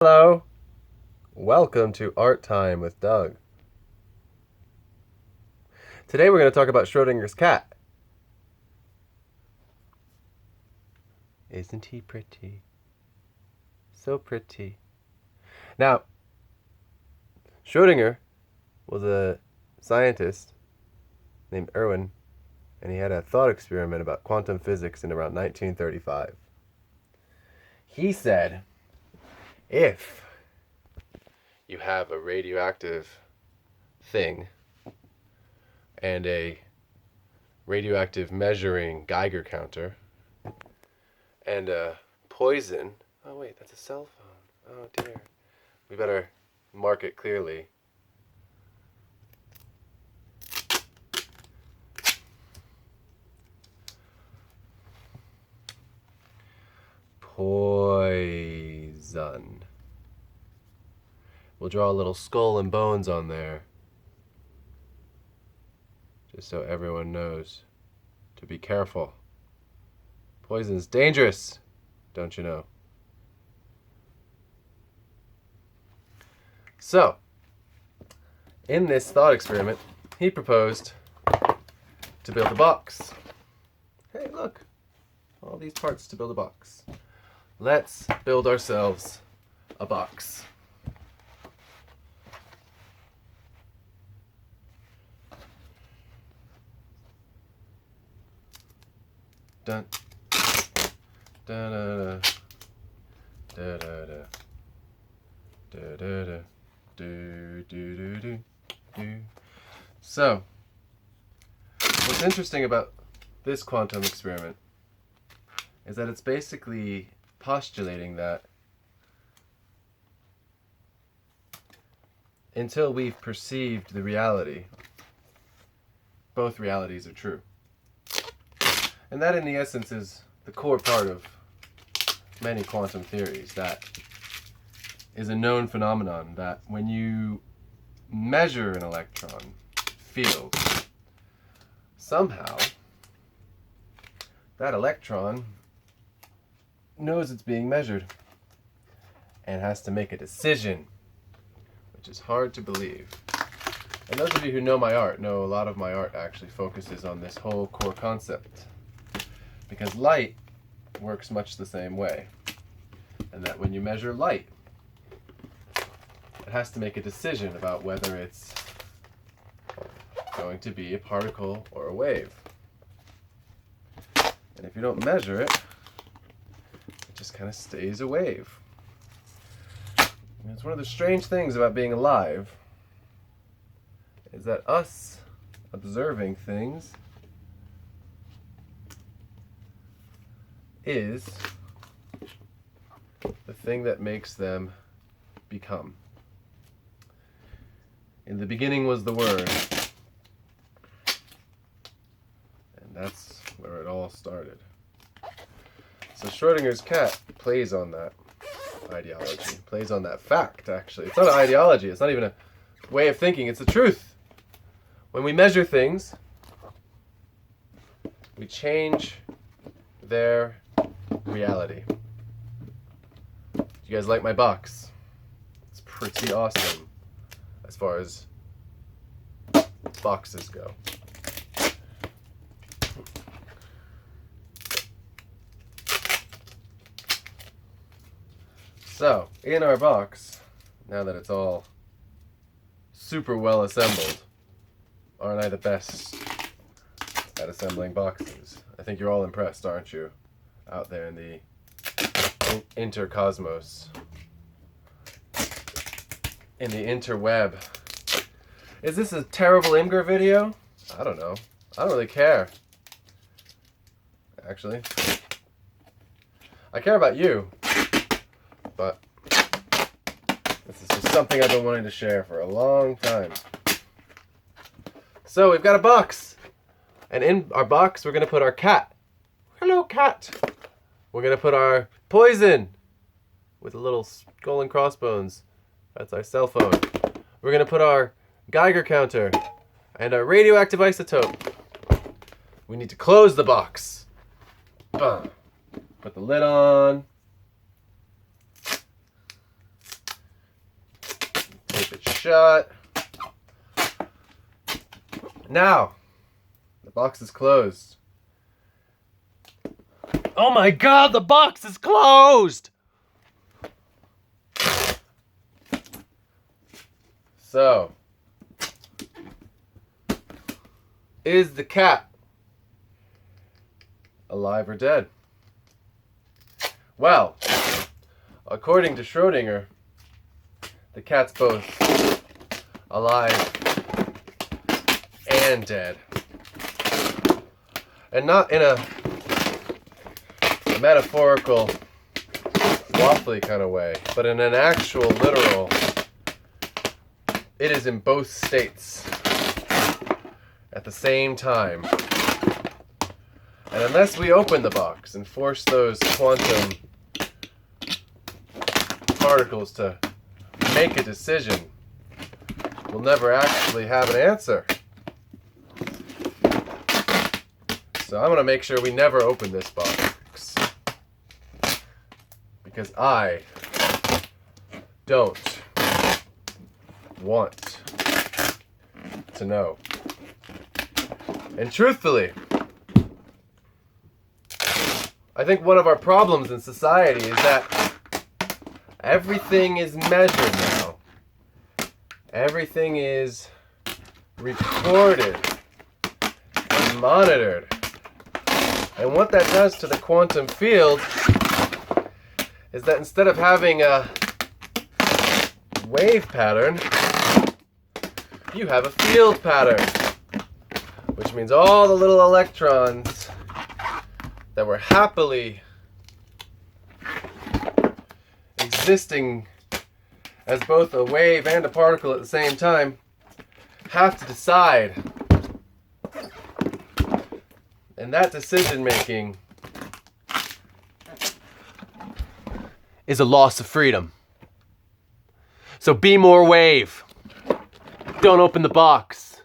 Hello. Welcome to Art Time with Doug. Today we're going to talk about Schrodinger's cat. Isn't he pretty? So pretty. Now, Schrodinger was a scientist named Erwin, and he had a thought experiment about quantum physics in around 1935. He said, if you have a radioactive thing and a radioactive measuring Geiger counter and a poison. Oh, wait, that's a cell phone. Oh, dear. We better mark it clearly. Poison. We'll draw a little skull and bones on there, just so everyone knows to be careful. Poison's dangerous, don't you know? So, in this thought experiment, he proposed to build a box. Hey, look, all these parts to build a box. Let's build ourselves a box. Dun, da da da da da da da da do do do do do. So, what's interesting about this quantum experiment is that it's basically postulating that until we've perceived the reality, both realities are true. And that, in the essence, is the core part of many quantum theories. That is a known phenomenon that when you measure an electron field, somehow that electron knows it's being measured and has to make a decision, which is hard to believe. And those of you who know my art know a lot of my art actually focuses on this whole core concept. Because light works much the same way. And that when you measure light, it has to make a decision about whether it's going to be a particle or a wave. And if you don't measure it, it just kind of stays a wave. And it's one of the strange things about being alive is that us observing things is the thing that makes them become. In the beginning was the Word, and that's where it all started. So Schrodinger's cat plays on that ideology, plays on that fact, actually. It's not an ideology, it's not even a way of thinking, it's the truth. When we measure things, we change their reality. Do you guys like my box? It's pretty awesome as far as boxes go. So, in our box, now that it's all super well assembled, aren't I the best at assembling boxes? I think you're all impressed, aren't you? Out there in the intercosmos, in the interweb. Is this a terrible Imgur video? I don't know. I don't really care. Actually, I care about you, but this is just something I've been wanting to share for a long time. So we've got a box, and in our box we're going to put our cat. Hello, cat. We're going to put our poison with a little skull and crossbones. That's our cell phone. We're going to put our Geiger counter and our radioactive isotope. We need to close the box. Put the lid on. shut. Now, the box is closed. Oh my god, the box is closed! So, is the cat alive or dead? Well, according to Schroedinger, the cat's both alive and dead. And not in a metaphorical, waffly kind of way, but in an actual, literal, it is in both states at the same time. And unless we open the box and force those quantum particles to make a decision, we'll never actually have an answer. So I'm going to make sure we never open this box. Because I don't want to know. And truthfully, I think one of our problems in society is that everything is measured now. Everything is recorded and monitored. And what that does to the quantum field is that instead of having a wave pattern, you have a field pattern, which means all the little electrons that were happily existing as both a wave and a particle at the same time have to decide. And that decision making is a loss of freedom. So be more wave. Don't open the box.